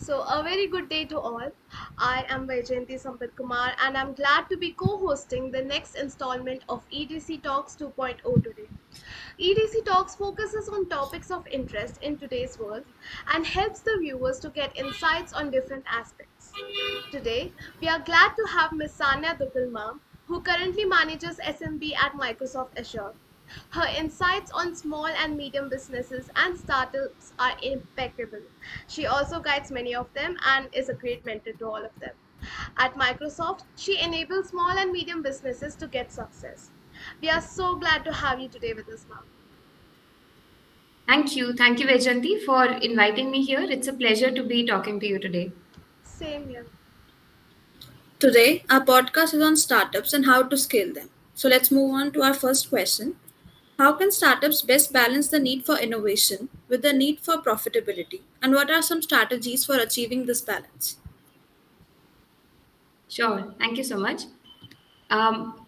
So, a very good day to all. I am Vaijayanti Sampath Kumar and I'm glad to be co hosting the next installment of EDC Talks 2.0 today. EDC Talks focuses on topics of interest in today's world and helps the viewers to get insights on different aspects. Today, we are glad to have Ms. Sanya Duggal, who currently manages SMB at Microsoft Azure. Her insights on small and medium businesses and startups are impeccable. She also guides many of them and is a great mentor to all of them. At Microsoft, she enables small and medium businesses to get success. We are so glad to have you today with us, ma'am. Thank you. Thank you, Vejanti, for inviting me here. It's a pleasure to be talking to you today. Same here. Today, our podcast is on startups and how to scale them. So, let's move on to our first question. How can startups best balance the need for innovation with the need for profitability? And what are some strategies for achieving this balance? Sure. Thank you so much. Um,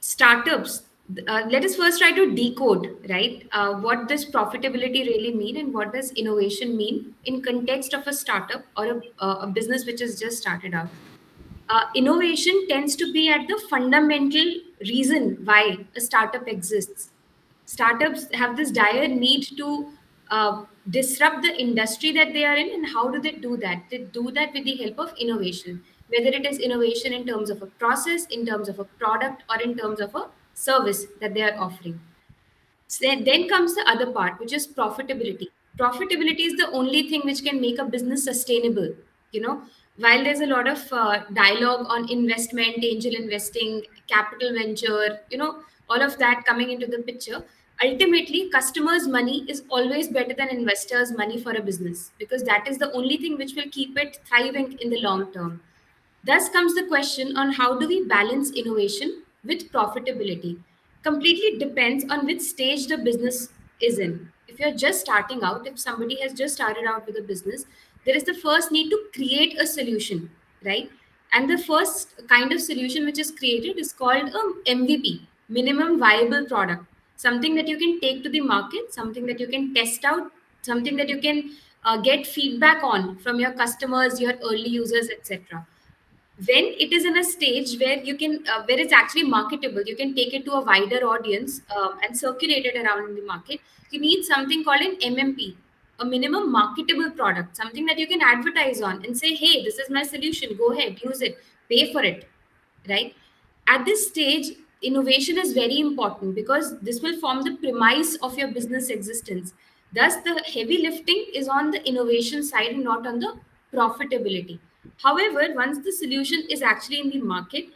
Startups, let us first try to decode, right? What does profitability really mean and what does innovation mean in context of a startup or a business which has just started out? Innovation tends to be at the fundamental reason why a startup exists. Startups have this dire need to disrupt the industry that they are in, and how do they do that? They do that with the help of innovation, whether it is innovation in terms of a process, in terms of a product, or in terms of a service that they are offering. So then comes the other part, which is profitability. Profitability is the only thing which can make a business sustainable. You know, while there's a lot of dialogue on investment, angel investing, capital venture, all of that coming into the picture, ultimately, customers' money is always better than investors' money for a business because that is the only thing which will keep it thriving in the long term. Thus comes the question on how do we balance innovation with profitability. Completely depends on which stage the business is in. If you're just starting out, if somebody has just started out with a business, there is the first need to create a solution, right? And the first kind of solution which is created is called a MVP, minimum viable product, something that you can take to the market, something that you can test out, something that you can get feedback on from your customers, your early users, etc. When it is in a stage where you can where it's actually marketable, you can take it to a wider audience and circulate it around in the market. You need something called an mmp, a minimum marketable product, something that you can advertise on and say, hey, this is my solution, go ahead, use it, pay for it, right? At this stage, innovation is very important because this will form the premise of your business existence. Thus, the heavy lifting is on the innovation side and not on the profitability. However, once the solution is actually in the market,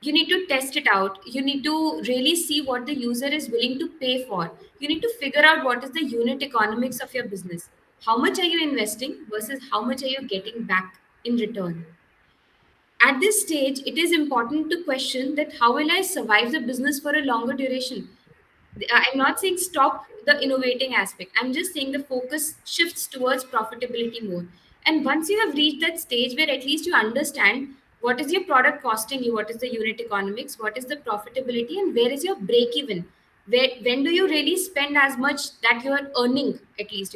you need to test it out. You need to really see what the user is willing to pay for. You need to figure out what is the unit economics of your business. How much are you investing versus how much are you getting back in return? At this stage, it is important to question that how will I survive the business for a longer duration? I'm not saying stop the innovating aspect. I'm just saying the focus shifts towards profitability more. And once you have reached that stage where at least you understand what is your product costing you, what is the unit economics, what is the profitability, and where is your break even? When do you really spend as much that you are earning, at least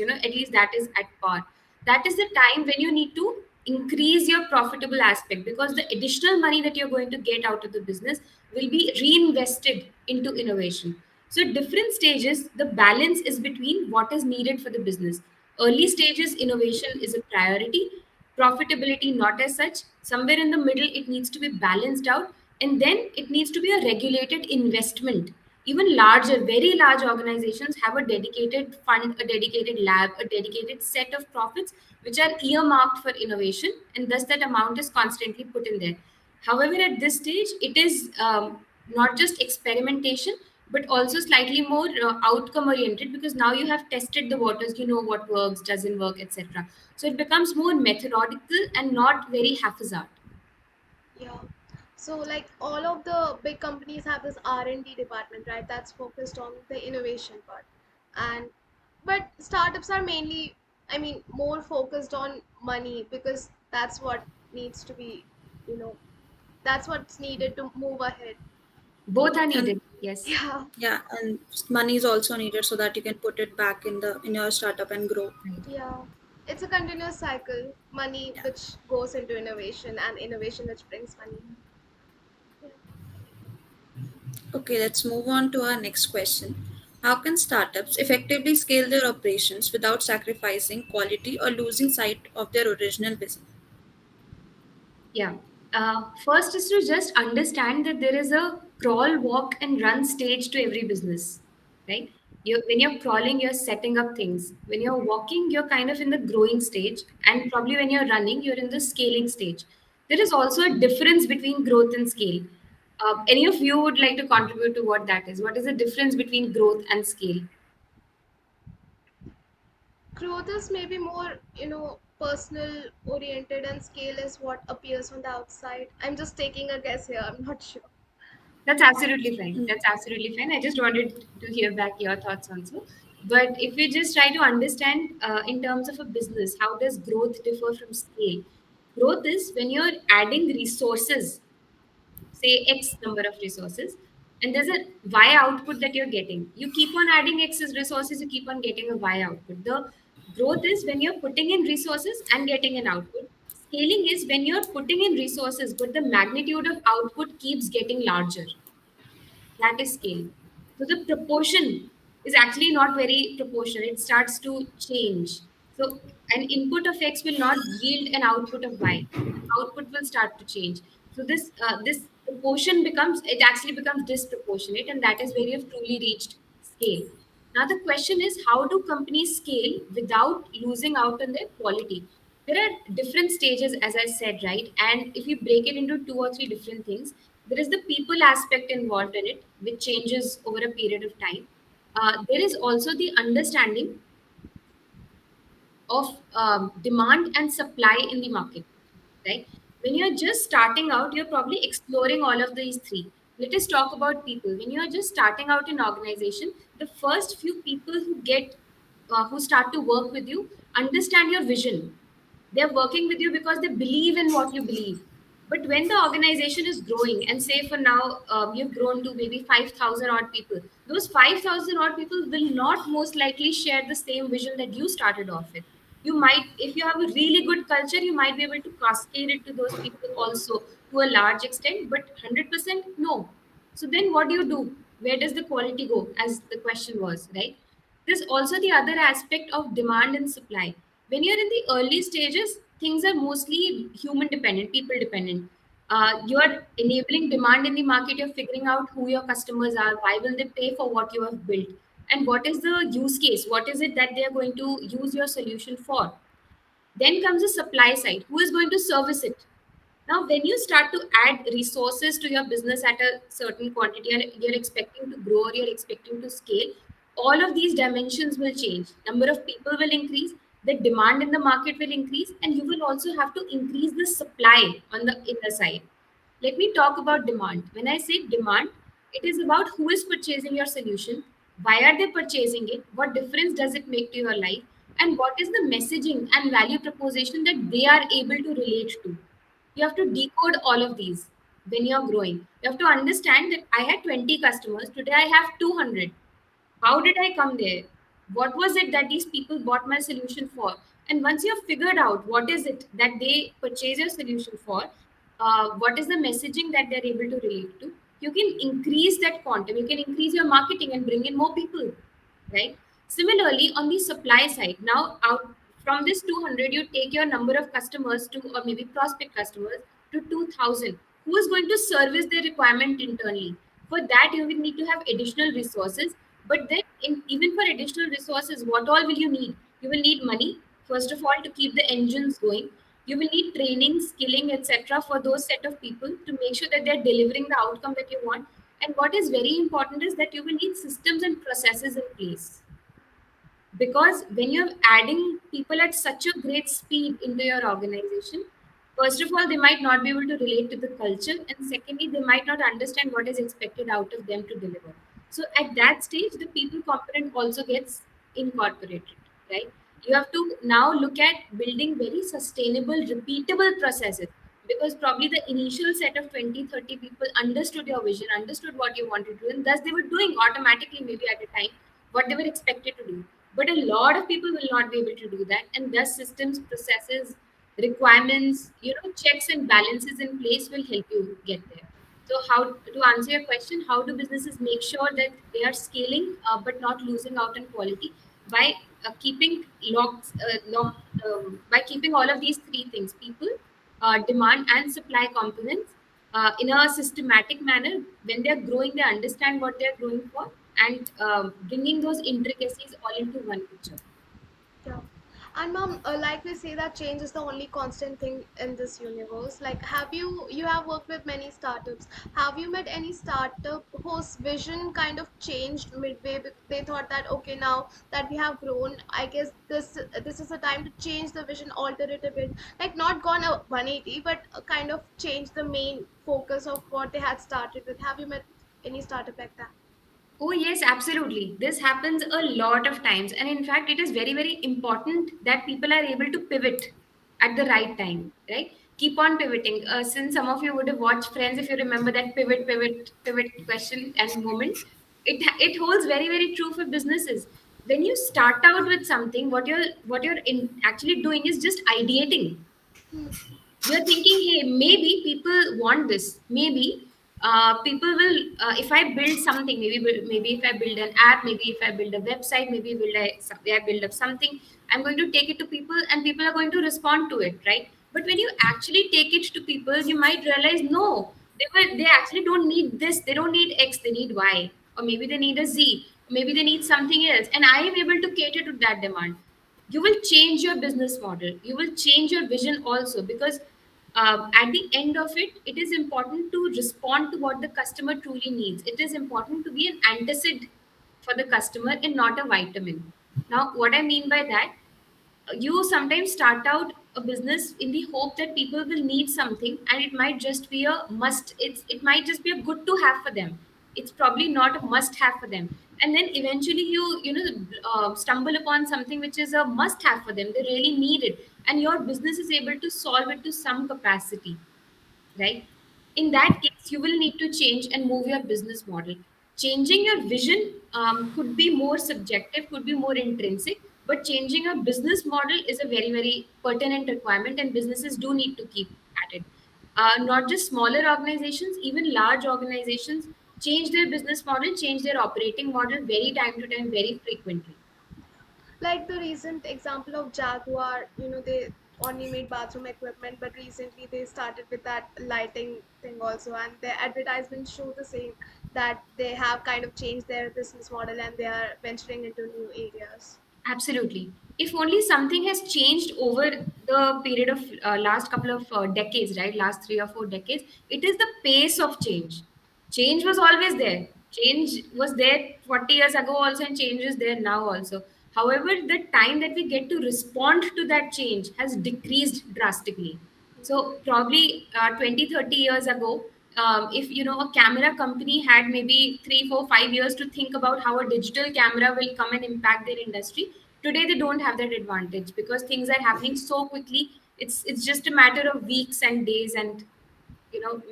that is at par. That is the time when you need to increase your profitable aspect because the additional money that you're going to get out of the business will be reinvested into innovation. So, at different stages, the balance is between what is needed for the business. Early stages, innovation is a priority, profitability not as such. Somewhere in the middle, it needs to be balanced out, and then it needs to be a regulated investment. Even larger, very large organizations have a dedicated fund, a dedicated lab, a dedicated set of profits which are earmarked for innovation, and thus that amount is constantly put in there. However, at this stage, it is not just experimentation, but also slightly more outcome oriented because now you have tested the waters, you know what works, doesn't work, etc. So it becomes more methodical and not very haphazard. Yeah. So like all of the big companies have this R&D department, right? That's focused on the innovation part. And but startups are mainly, I mean, more focused on money because that's what needs to be, you know, that's what's needed to move ahead. Both are And needed, yes. Yeah. yeah, and money is also needed so that you can put it back in your startup and grow. Right. Yeah. It's a continuous cycle. Money Yeah. which goes into innovation, and innovation which brings money. Yeah. Okay, let's move on to our next question. How can startups effectively scale their operations without sacrificing quality or losing sight of their original vision? Yeah. First is to just understand that there is a crawl, walk, and run stage to every business, right? When you're crawling, you're setting up things. When you're walking, you're kind of in the growing stage. And probably when you're running, you're in the scaling stage. There is also a difference between growth and scale. Any of you would like to contribute to what that is? What is the difference between growth and scale? Growth is maybe more, personal oriented, and scale is what appears on the outside. I'm just taking a guess here. I'm not sure. That's absolutely fine. Mm, That's absolutely fine. I just wanted to hear back your thoughts also. But if we just try to understand in terms of a business, how does growth differ from scale? Growth is when you're adding resources, say X number of resources, and there's a Y output that you're getting. You keep on adding X resources, you keep on getting a Y output. The growth is when you're putting in resources and getting an output. Scaling is when you're putting in resources, but the magnitude of output keeps getting larger. That is scale. So the proportion is actually not very proportional. It starts to change. So an input of X will not yield an output of Y. Output will start to change. So this proportion becomes, it actually becomes disproportionate, and that is where you've truly reached scale. Now the question is, how do companies scale without losing out on their quality? There are different stages, as I said, right? And if you break it into two or three different things, there is the people aspect involved in it, which changes over a period of time. There is also the understanding of demand and supply in the market, right? When you're just starting out, you're probably exploring all of these three. Let us talk about people. When you're just starting out in organization, the first few people who start to work with you understand your vision. They're working with you because they believe in what you believe. But when the organization is growing, and say for now you've grown to maybe 5,000 odd people, those 5,000 odd people will not most likely share the same vision that you started off with. You might, if you have a really good culture, you might be able to cascade it to those people also to a large extent, but 100% no. So then what do you do? Where does the quality go, as the question was, right? There's also the other aspect of demand and supply. When you're in the early stages, things are mostly human dependent, people dependent. You're enabling demand in the market, you're figuring out who your customers are, why will they pay for what you have built, and what is the use case, what is it that they are going to use your solution for. Then comes the supply side, who is going to service it. Now, when you start to add resources to your business at a certain quantity and you're expecting to grow or you're expecting to scale, all of these dimensions will change. Number of people will increase, the demand in the market will increase, and you will also have to increase the supply on the inner side. Let me talk about demand. When I say demand, it is about who is purchasing your solution, why are they purchasing it, what difference does it make to your life, and what is the messaging and value proposition that they are able to relate to. You have to decode all of these when you're growing. You have to understand that I had 20 customers, today I have 200. How did I come there? What was it that these people bought my solution for? And once you've figured out what is it that they purchase your solution for, what is the messaging that they're able to relate to, you can increase that quantum. You can increase your marketing and bring in more people, right? Similarly, on the supply side, now out from this 200, you take your number of customers to, or maybe prospect customers to 2,000. Who is going to service their requirement internally? For that, you will need to have additional resources. But then, even for additional resources, what all will you need? You will need money, first of all, to keep the engines going. You will need training, skilling, etc., for those set of people to make sure that they're delivering the outcome that you want. And what is very important is that you will need systems and processes in place, because when you're adding people at such a great speed into your organization, first of all, they might not be able to relate to the culture, and secondly, they might not understand what is expected out of them to deliver. So at that stage, the people component also gets incorporated, right? You have to now look at building very sustainable, repeatable processes, because probably the initial set of 20, 30 people understood your vision, understood what you wanted to do, and thus they were doing automatically, maybe at a time, what they were expected to do. but a lot of people will not be able to do that, and thus systems, processes, requirements, checks and balances in place will help you get there. So how to answer your question, how do businesses make sure that they are scaling but not losing out on quality? By keeping by keeping all of these three things: people, demand and supply components in a systematic manner. When they're growing, they understand what they're growing for, and bringing those intricacies all into one picture. Yeah. And mom, like we say that change is the only constant thing in this universe. Like, you have worked with many startups. Have you met any startup whose vision kind of changed midway? They thought that okay, now that we have grown, I guess this is a time to change the vision, alter it a bit. Like not gone a 180, but kind of change the main focus of what they had started with. Have you met any startup like that? Oh, yes, absolutely. This happens a lot of times. And in fact, it is very, very important that people are able to pivot at the right time, right? Keep on pivoting. Since some of you would have watched Friends, if you remember that pivot, pivot, pivot question and moment, it holds very, very true for businesses. When you start out with something, what you're actually doing is just ideating. Hmm. You're thinking, hey, maybe people want this, maybe people will, if I build something, maybe if I build an app, maybe if I build a website, maybe I build up something, I'm going to take it to people and people are going to respond to it, right? But when you actually take it to people, you might realize, no, they actually don't need this, they don't need X, they need Y, or maybe they need a Z, or maybe they need something else, and I am able to cater to that demand. You will change your business model, you will change your vision also, because at the end of it, it is important to respond to what the customer truly needs. It is important to be an antacid for the customer and not a vitamin. Now, what I mean by that, you sometimes start out a business in the hope that people will need something, and it might just be a must, it might just be a good to have for them. It's probably not a must have for them, and then eventually stumble upon something which is a must have for them, they really need it, and your business is able to solve it to some capacity, right? In that case, you will need to change and move your business model. Changing your vision could be more subjective, could be more intrinsic, but changing your business model is a very, very pertinent requirement, and businesses do need to keep at it. Not just smaller organizations, even large organizations change their business model, change their operating model very time to time, very frequently. Like the recent example of Jaguar, they only made bathroom equipment, but recently they started with that lighting thing also, and their advertisements show the same, that they have kind of changed their business model and they are venturing into new areas. Absolutely. If only something has changed over the period of last couple of decades, right? Last 3 or 4 decades, it is the pace of change. Change was always there. Change was there 40 years ago also, and change is there now also. However, the time that we get to respond to that change has decreased drastically. So probably 20, 30 years ago, if a camera company had maybe 3, 4, 5 years to think about how a digital camera will come and impact their industry, today they don't have that advantage because things are happening so quickly. It's just a matter of weeks and days and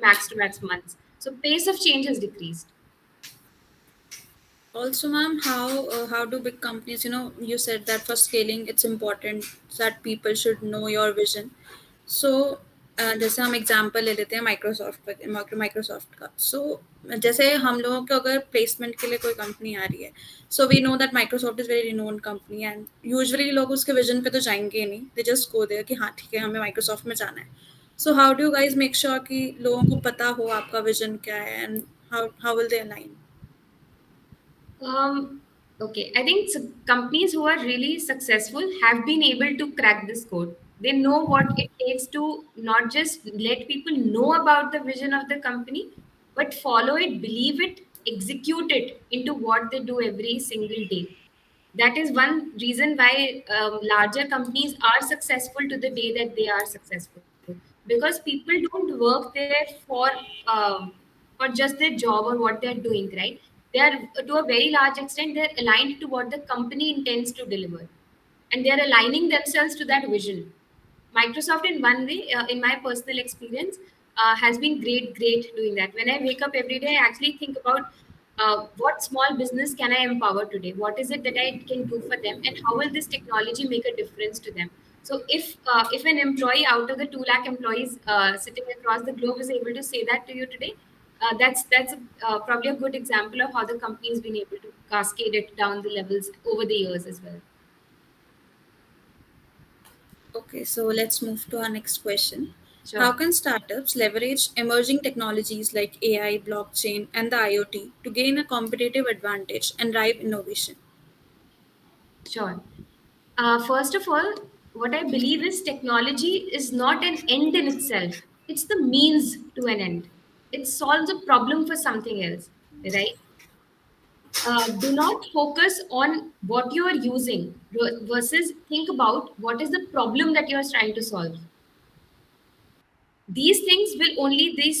max to max months. So pace of change has decreased. Also, ma'am, how do big companies? You said that for scaling, it's important that people should know your vision. So जैसे हम example ले लेते हैं Microsoft का. सो जैसे हम लोगों को अगर प्लेसमेंट के लिए कोई कंपनी आ रही है, so we know that Microsoft is very renowned company and usually लोग उसके विजन पे तो जाएंगे ही नहीं, दे जस्ट गो देयर कि हाँ ठीक है हमें माइक्रोसॉफ्ट में जाना है. So how do you guys make sure कि लोगों को पता हो आपका विजन क्या है and how will they align? Okay, I think companies who are really successful have been able to crack this code. They know what it takes to not just let people know about the vision of the company, but follow it, believe it, execute it into what they do every single day. That is one reason why larger companies are successful to the day that they are successful, because people don't work there for just their job or what they're doing, right? They are, to a very large extent, they're aligned to what the company intends to deliver, and they're aligning themselves to that vision. Microsoft, in one way, in my personal experience, has been great doing that. When I wake up every day, I actually think about what small business can I empower today? What is it that I can do for them, and how will this technology make a difference to them? So if an employee out of the 2 lakh employees sitting across the globe is able to say that to you today, that's probably a good example of how the company has been able to cascade it down the levels over the years as well. Okay, so let's move to our next question. How Sure. can startups leverage emerging technologies like AI, blockchain, and the IoT to gain a competitive advantage and drive innovation? Sure. First of all, what I believe is technology is not an end in itself. It's the means to an end. It solves a problem for something else, right? Do not focus on what you are using versus think about what is the problem that you are trying to solve. These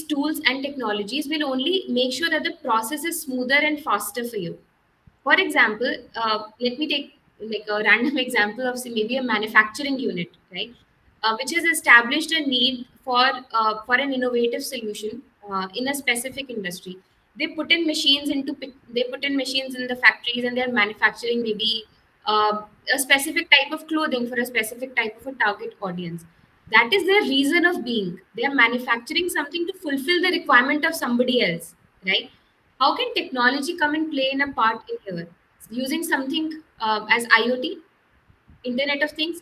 tools and technologies will only make sure that the process is smoother and faster for you. For example, let me take like a random example of say, maybe a manufacturing unit, right, which has established a need for an innovative solution in a specific industry. They put in machines in the factories, and they're manufacturing maybe a specific type of clothing for a specific type of a target audience. That is their reason of being. They are manufacturing something to fulfill the requirement of somebody else, right? How can technology come and play in a part in here? Using something as IoT, Internet of Things,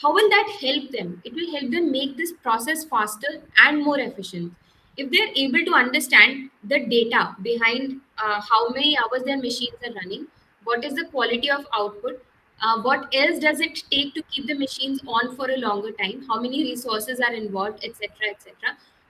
how will that help them? It will help them make this process faster and more efficient. If they're able to understand the data behind how many hours their machines are running, what is the quality of output, what else does it take to keep the machines on for a longer time, how many resources are involved, etc., etc.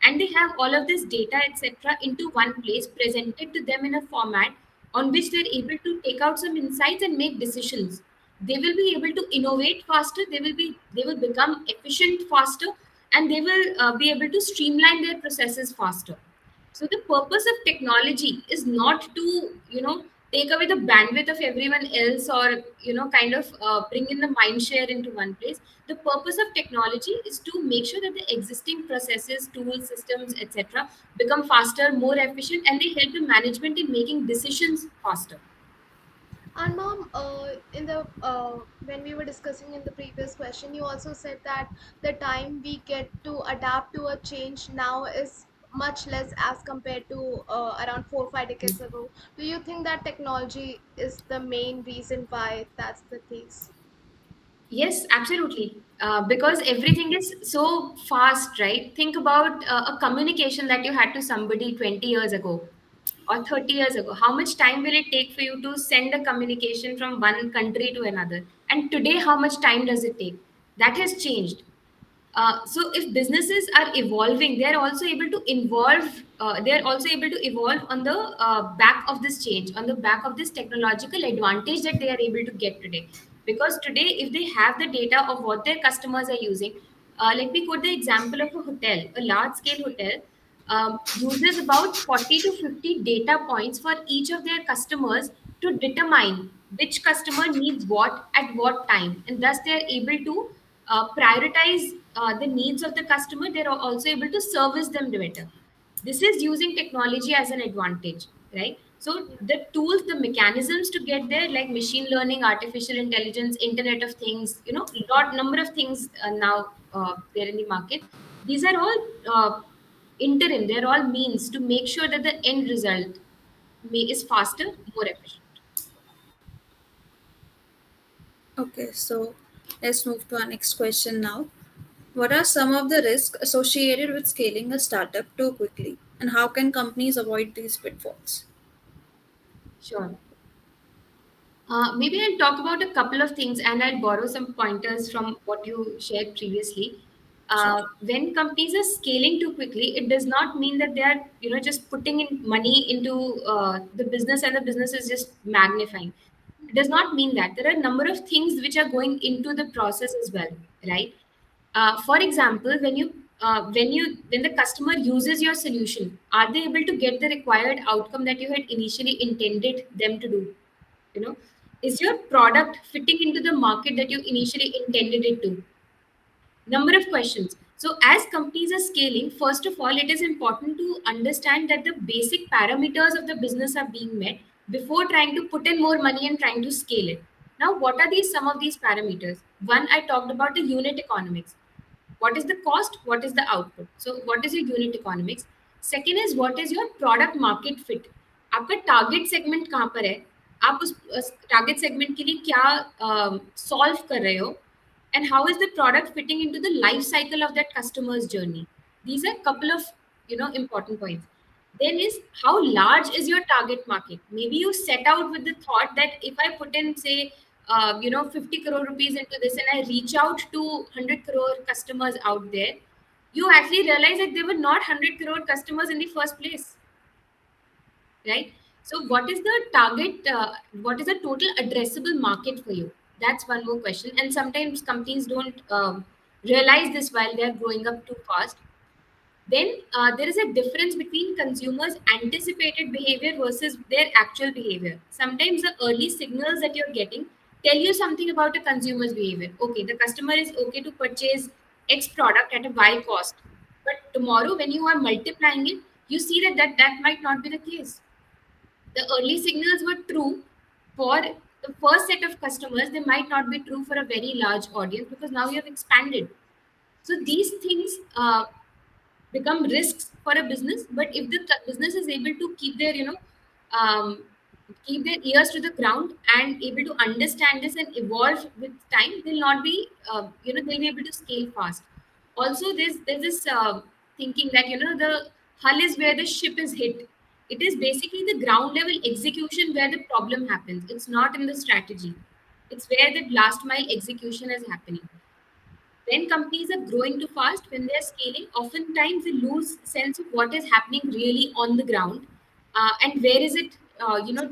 And they have all of this data, etc., into one place, presented to them in a format on which they're able to take out some insights and make decisions. They will be able to innovate faster, they will become efficient faster, and they will be able to streamline their processes faster. So the purpose of technology is not to, take away the bandwidth of everyone else, or kind of bring in the mind share into one place. The purpose of technology is to make sure that the existing processes, tools, systems, etc., become faster, more efficient, and they help the management in making decisions faster. And mom, in the when we were discussing in the previous question, you also said that the time we get to adapt to a change now is much less as compared to around 4 or 5 decades ago. Do you think that technology is the main reason why that's the case? Yes, absolutely. Because everything is so fast, right? Think about a communication that you had to somebody 20 years ago or 30 years ago. How much time will it take for you to send a communication from one country to another? And today, how much time does it take? That has changed. So if businesses are evolving, they're also able to involve. They're also able to evolve on the back of this change, on the back of this technological advantage that they are able to get today. Because today, if they have the data of what their customers are using, let me quote the example of a hotel, a large-scale hotel. Uses about 40 to 50 data points for each of their customers to determine which customer needs what at what time, and thus they are able to prioritize the needs of the customer. They're also able to service them better. This is using technology as an advantage, right? So Yeah. the tools, the mechanisms to get there, like machine learning, artificial intelligence, Internet of Things, lot number of things now there in the market. These are all interim. They're all means to make sure that the end result is faster, more efficient. Okay, so let's move to our next question now. What are some of the risks associated with scaling a startup too quickly, and how can companies avoid these pitfalls? Sure. Maybe I'll talk about a couple of things, and I'll borrow some pointers from what you shared previously. Sure. When companies are scaling too quickly, it does not mean that they are, just putting in money into the business and the business is just magnifying. It does not mean that. There are a number of things which are going into the process as well, right? For example, when the customer uses your solution, are they able to get the required outcome that you had initially intended them to do? you know is your product fitting into the market that you initially intended it to? Number of questions. So as companies are scaling, first of all, it is important to understand that the basic parameters of the business are being met before trying to put in more money and trying to scale it. Now, what are these some of these parameters? One, I talked about the unit economics. What is the cost? What is the output? So what is your unit economics? Second is what is your product market fit? आपका target segment कहाँ पर है? आप उस target segment के लिए क्या solve कर रहे हो? And how is the product fitting into the life cycle of that customer's journey? These are couple of important points. Then is how large is your target market? Maybe you set out with the thought that if I put in say 50 crore rupees into this and I reach out to 100 crore customers out there, you actually realize that there were not 100 crore customers in the first place, right? So what is the target, what is the total addressable market for you? That's one more question. And sometimes companies don't realize this while they're growing up too fast. Then there is a difference between consumers anticipated behavior versus their actual behavior. Sometimes the early signals that you're getting tell you something about a consumer's behavior. Okay, the customer is okay to purchase X product at a Y cost, but tomorrow when you are multiplying it, you see that might not be the case. The early signals were true for the first set of customers, they might not be true for a very large audience because now you have expanded. So these things become risks for a business. But if the business is able to keep their um, keep their ears to the ground and able to understand this and evolve with time, they'll not be they'll be able to scale fast. Also there's this thinking that the hull is where the ship is hit. It is basically the ground level execution where the problem happens. It's not in the strategy, it's where the last mile execution is happening. When companies are growing too fast, when they're scaling, oftentimes they lose sense of what is happening really on the ground, and where is it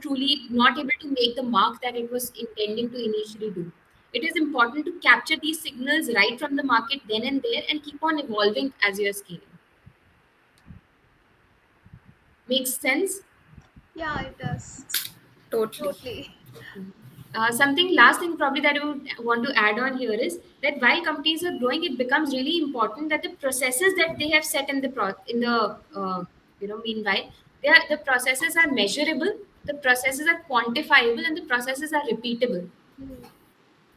truly not able to make the mark that it was intending to initially do. It is important to capture these signals right from the market then and there and keep on evolving as you're scaling. Makes sense? Yeah, it does. Totally. Totally. Something last thing probably that I would want to add on here is that while companies are growing, it becomes really important that the processes that they have set in the meanwhile, the processes are measurable, the processes are quantifiable, and the processes are repeatable. Hmm.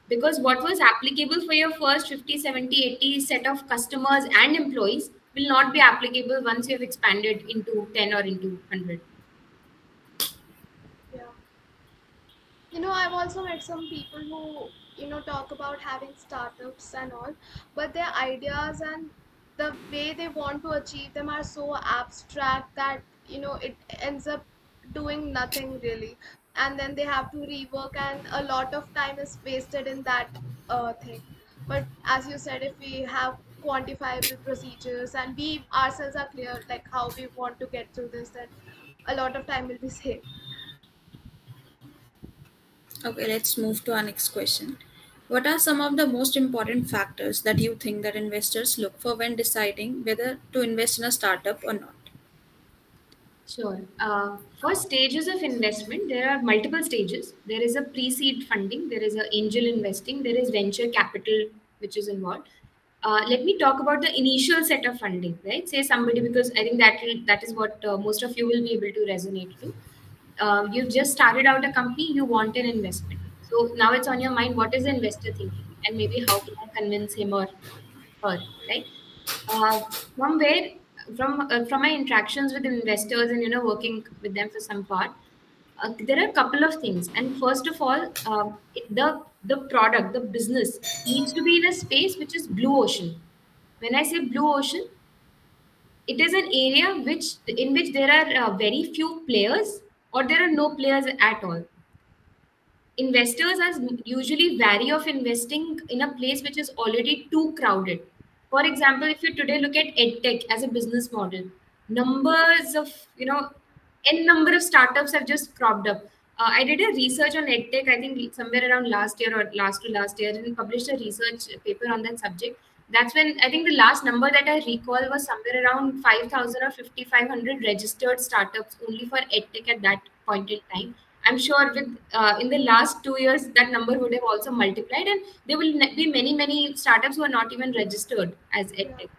Because what was applicable for your first 50, 70, 80 set of customers and employees will not be applicable once you have expanded into 10 or into 100. Yeah. I've also met some people who, talk about having startups and all, but their ideas and the way they want to achieve them are so abstract that, it ends up doing nothing really. And then they have to rework, and a lot of time is wasted in that thing. But as you said, if we have quantifiable procedures and we ourselves are clear like how we want to get through this, then a lot of time will be saved. Okay, let's move to our next question. What are some of the most important factors that you think that investors look for when deciding whether to invest in a startup or not? Sure. For stages of investment, there are multiple stages. There is a pre-seed funding, there is a angel investing, there is venture capital which is involved. Let me talk about the initial set of funding, right? Say somebody, because I think that is what most of you will be able to resonate to. You've just started out a company, you want an investment. So now it's on your mind, what is the investor thinking, and maybe how can I convince him or her, right? uh, from where from my interactions with investors and working with them for some part, there are a couple of things. And first of all, the product, the business needs to be in a space which is blue ocean. When I say blue ocean, it is an area in which there are very few players or there are no players at all. Investors are usually wary of investing in a place which is already too crowded. For example, if you today look at edtech as a business model, numbers of, n number of startups have just cropped up. I did a research on edtech, I think somewhere around last year or last to last year, and published a research paper on that subject. That's when I think the last number that I recall was somewhere around 5,000 or 5,500 registered startups only for edtech at that point in time. I'm sure with in the last 2 years that number would have also multiplied, and there will be many startups who are not even registered as Yeah. edtech.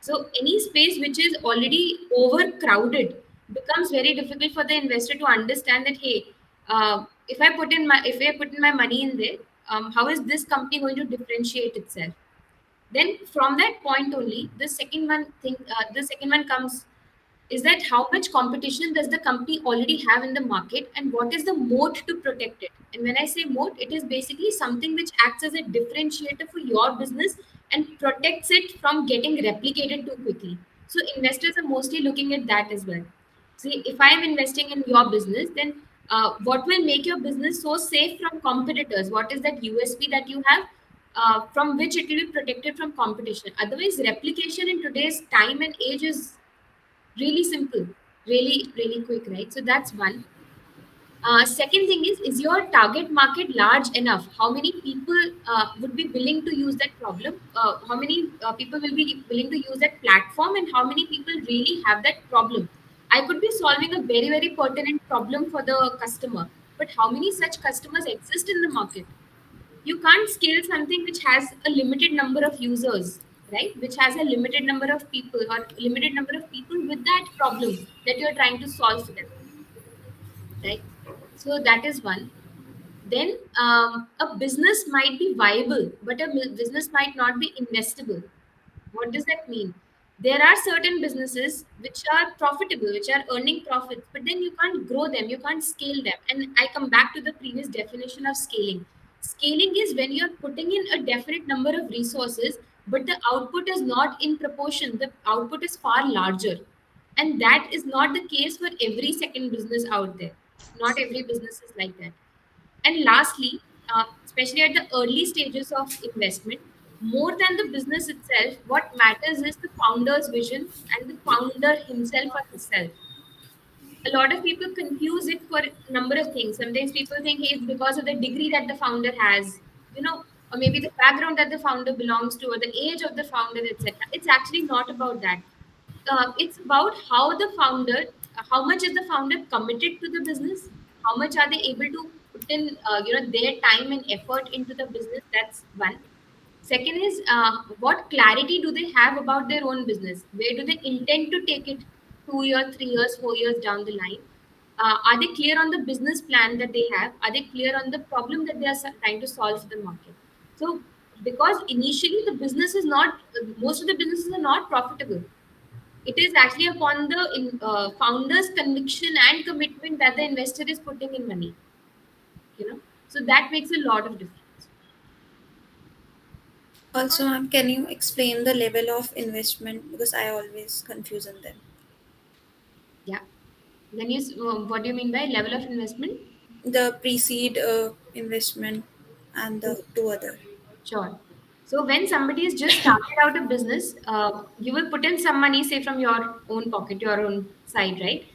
So any space which is already overcrowded becomes very difficult for the investor to understand that, hey, if I put in my money in there, how is this company going to differentiate itself? Then from that point only, the second one comes is that how much competition does the company already have in the market, and what is the moat to protect it? And when I say moat, it is basically something which acts as a differentiator for your business and protects it from getting replicated too quickly. So investors are mostly looking at that as well. See, if I am investing in your business, then what will make your business so safe from competitors? What is that USP that you have, from which it will be protected from competition? Otherwise, replication in today's time and age is really simple, really quick, right? So that's one. Second thing is your target market large enough? How many people would be willing to use that problem? How many people will be willing to use that platform, and how many people really have that problem? I could be solving a very pertinent problem for the customer, but how many such customers exist in the market? You can't scale something which has a limited number of users, right? Which has a limited number of people, or limited number of people with that problem that you're trying to solve for them, right? So that is one. Then a business might be viable, but a business might not be investable. What does that mean? There are certain businesses which are profitable, which are earning profits, but then you can't grow them, you can't scale them. And I come back to the previous definition of scaling. Scaling is when you're putting in a definite number of resources, but the output is not in proportion, the output is far larger. And that is not the case for every second business out there. Not every business is like that. And lastly, especially at the early stages of investment, more than the business itself, what matters is the founder's vision and the founder himself or herself. A lot of people confuse it for a number of things. Sometimes people think, hey, it's because of the degree that the founder has, you know, or maybe the background that the founder belongs to, or the age of the founder, etc. It's actually not about that. It's about how the founder, how much is the founder committed to the business, how much are they able to put in, their time and effort into the business. That's one. Second is, what clarity do they have about their own business? Where do they intend to take it 2 years, 3 years, 4 years down the line? Are they clear on the business plan that they have? Are they clear on the problem that they are trying to solve for the market? So, because initially the business is not, most of the businesses are not profitable. It is actually upon the founder's conviction and commitment that the investor is putting in money, you know. So that makes a lot of difference. Also, ma'am, can you explain the level of investment because I always confuse in them. Yeah. Then what do you mean by level of investment? The pre-seed investment and the two other. Sure. So when somebody has just started out a business, you will put in some money, say from your own pocket, your own side, right?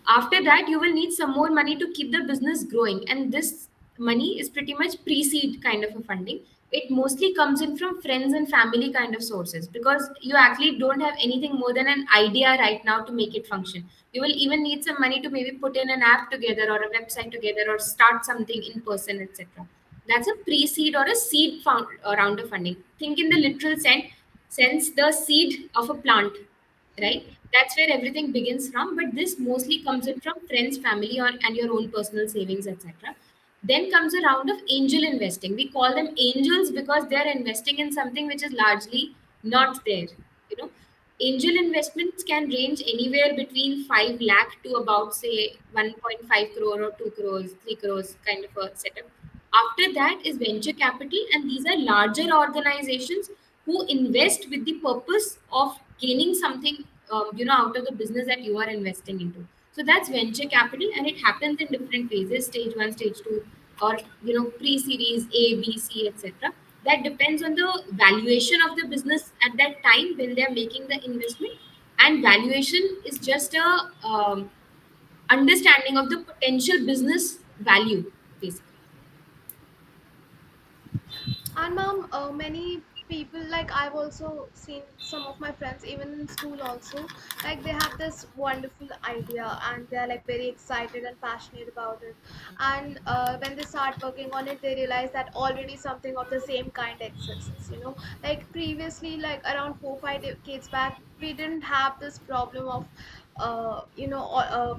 After that, you will need some more money to keep the business growing, and this money is pretty much pre-seed kind of a funding. It mostly comes in from friends and family kind of sources, because you actually don't have anything more than an idea right now to make it function. You will even need some money to maybe put in an app together or a website together or start something in person, etc. That's a pre-seed or a seed round of funding. Think in the literal sense, the seed of a plant, right? That's where everything begins from. But this mostly comes in from friends, family, or and your own personal savings, etc. Then comes a round of angel investing. We call them angels because they are investing in something which is largely not there. You know, angel investments can range anywhere between 5 lakh to about say 1.5 crore or 2 crores, 3 crores kind of a setup. After that is venture capital, and these are larger organizations who invest with the purpose of gaining something, out of the business that you are investing into. So that's venture capital, and it happens in different phases: stage one, stage two, or pre-series A, B, C, etc. That depends on the valuation of the business at that time when they are making the investment, and valuation is just a understanding of the potential business value, basically. And ma'am, many people, like I've also seen some of my friends even in school also, like they have this wonderful idea and they're like very excited and passionate about it, and when they start working on it they realize that already something of the same kind exists, you know. Like previously, like around 4 5 decades back, we didn't have this problem of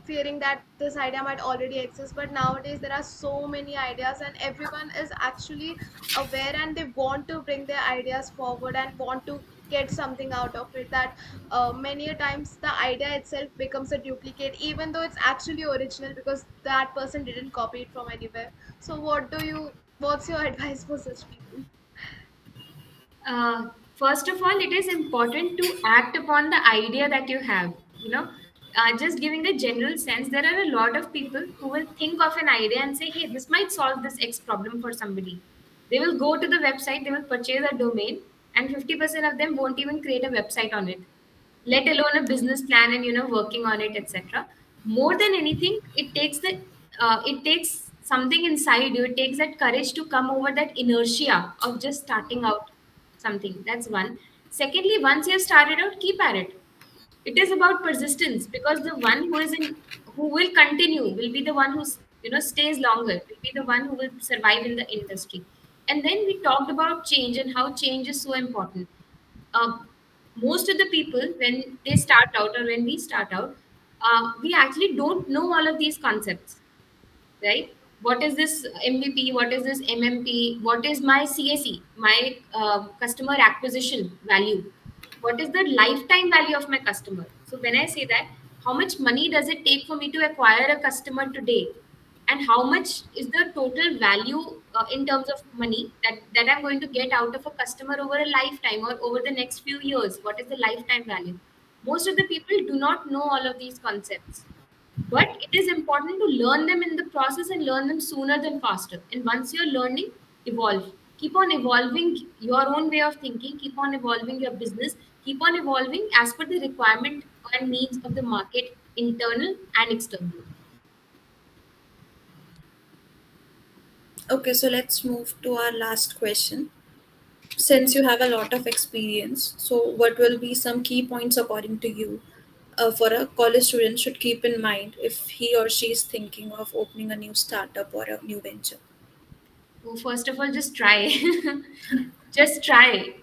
fearing that this idea might already exist, but nowadays there are so many ideas and everyone is actually aware and they want to bring their ideas forward and want to get something out of it, that many a times the idea itself becomes a duplicate even though it's actually original because that person didn't copy it from anywhere. So what's your advice for such people? First of all, it is important to act upon the idea that you have. You know, just giving the general sense, there are a lot of people who will think of an idea and say, hey, this might solve this X problem for somebody. They will go to the website, they will purchase a domain, and 50% of them won't even create a website on it, let alone a business plan and working on it, etc. More than anything, it takes something inside you. It takes that courage to come over that inertia of just starting out something. That's one. Secondly, once you have started out, keep at it. It is about persistence, because the one who will continue will be the one who's stays longer, will be the one who will survive in the industry. And then we talked about change and how change is so important. uh, Most of the people, when they start out or when we start out, we actually don't know all of these concepts, right? What is this MVP? What is this MMP? What is my CAC, my customer acquisition value? What is the lifetime value of my customer? So when I say that, how much money does it take for me to acquire a customer today? And how much is the total value in terms of money that I'm going to get out of a customer over a lifetime or over the next few years? What is the lifetime value? Most of the people do not know all of these concepts, but it is important to learn them in the process and learn them sooner than faster. And once you're learning, evolve. Keep on evolving your own way of thinking, keep on evolving your business, keep on evolving as per the requirement and needs of the market, internal and external. Okay, so let's move to our last question. Since you have a lot of experience, so what will be some key points according to you for a college student should keep in mind if he or she is thinking of opening a new startup or a new venture? So first of all, just try. Just try.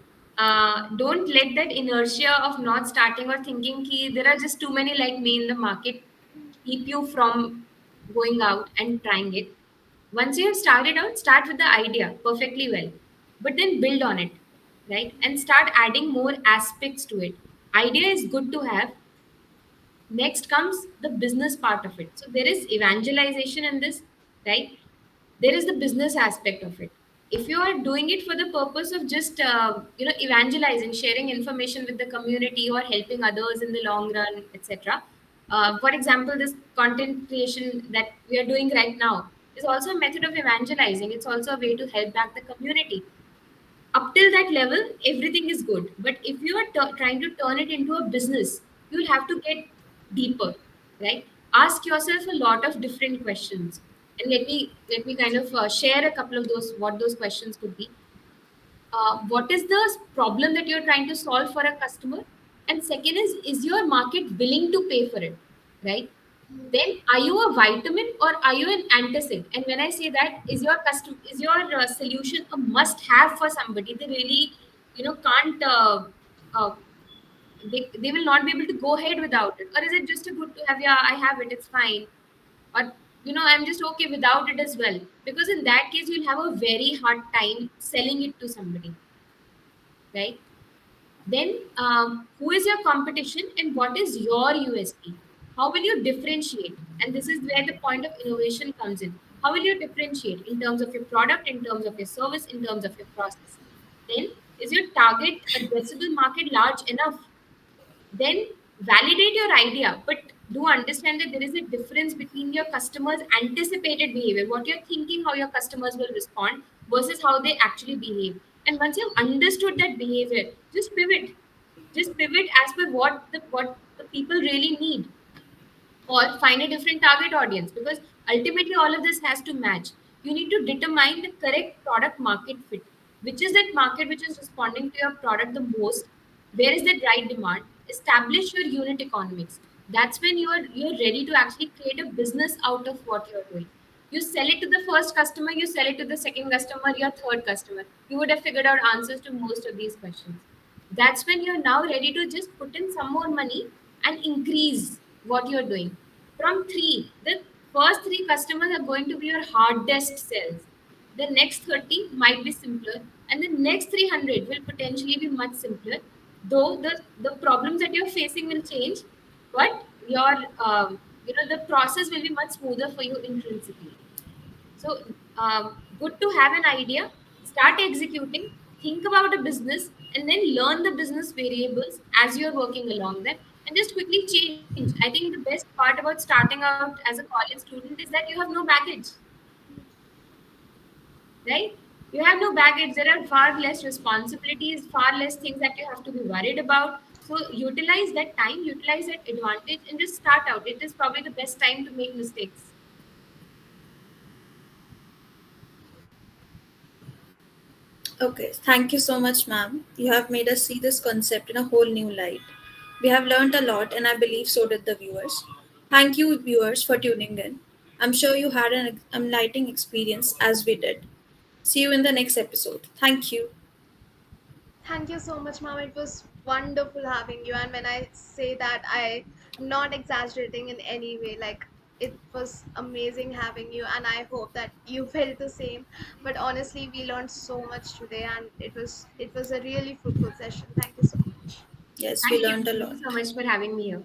Don't let that inertia of not starting or thinking ki there are just too many like me in the market keep you from going out and trying it. Once you have started out, start with the idea perfectly well, but then build on it, right? And start adding more aspects to it. Idea is good to have. Next comes the business part of it. So there is evangelization in this, right? There is the business aspect of it. If you are doing it for the purpose of just evangelizing, sharing information with the community or helping others in the long run, etc. For example, this content creation that we are doing right now is also a method of evangelizing. It's also a way to help back the community. Up till that level, everything is good, but if you are trying to turn it into a business, you'll have to get deeper, right? Ask yourself a lot of different questions, and let me kind of share a couple of those, what those questions could be. What is the problem that you're trying to solve for a customer? And second is your market willing to pay for it, right? Then are you a vitamin or are you an antacid? And when I say that, is your solution a must have for somebody? They really can't uh, they will not be able to go ahead without it, or is it just a good to have? Yeah, I have it, it's fine. Or I'm just okay without it as well, because in that case you'll have a very hard time selling it to somebody, right? Then, who is your competition and what is your USP? How will you differentiate? And this is where the point of innovation comes in. How will you differentiate in terms of your product, in terms of your service, in terms of your process? Then, is your target addressable market large enough? Then, validate your idea, but do understand that there is a difference between your customers' anticipated behavior, what you're thinking, how your customers will respond, versus how they actually behave. And once you've understood that behavior, just pivot as per what the people really need, or find a different target audience, because ultimately all of this has to match. You need to determine the correct product market fit. which is that market which is responding to your product the most, where is that right demand, establish your unit economics. That's when you're ready to actually create a business out of what you're doing. You sell it to the first customer, you sell it to the second customer, your third customer. You would have figured out answers to most of these questions. That's when you're now ready to just put in some more money and increase what you're doing. From three, the first three customers are going to be your hardest sales. The next 30 might be simpler, and the next 300 will potentially be much simpler. Though the problems that you're facing will change, but your the process will be much smoother for you intrinsically. So, good to have an idea, start executing, think about a business, and then learn the business variables as you're working along them, and just quickly change. I think the best part about starting out as a college student is that you have no baggage, right? You have no baggage. There are far less responsibilities, far less things that you have to be worried about. So, utilize that time, utilize that advantage, and just start out. It is probably the best time to make mistakes. Okay, thank you so much, ma'am. You have made us see this concept in a whole new light. We have learned a lot, and I believe so did the viewers. Thank you, viewers, for tuning in. I'm sure you had an enlightening experience as we did. See you in the next episode. Thank you. Thank you so much, ma'am. It was wonderful having you. And when I say that, I'm not exaggerating in any way. Like, it was amazing having you, and I hope that you felt the same. But honestly, we learned so much today, and it was a really fruitful session. Thank you so much. Yes, we Thank you. learned a Thank you lot. so much for having me here.